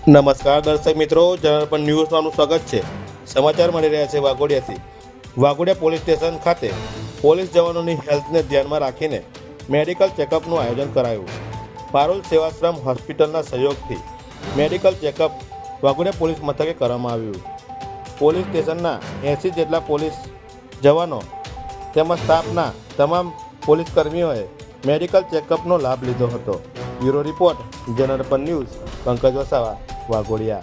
નમસ્કાર દર્શક મિત્રો, જનરલ ન્યૂઝમાં આપનું સ્વાગત છે। સમાચાર મળી રહ્યા છે વાઘોડિયાથી। વાઘોડિયા પોલીસ સ્ટેશન ખાતે પોલીસ જવાનોની હેલ્થને ધ્યાનમાં રાખીને મેડિકલ ચેકઅપનું આયોજન કરાયું। પારુલ સેવાશ્રમ હોસ્પિટલના સહયોગથી મેડિકલ ચેકઅપ વાઘોડિયા પોલીસ મથકે કરવામાં આવ્યું। પોલીસ સ્ટેશનના 80 જેટલા પોલીસ જવાનો તેમજ સ્ટાફના તમામ પોલીસ કર્મીઓએ મેડિકલ ચેકઅપનો લાભ લીધો હતો। Bureau report, general news, Pankaj Vasava, Waghodia.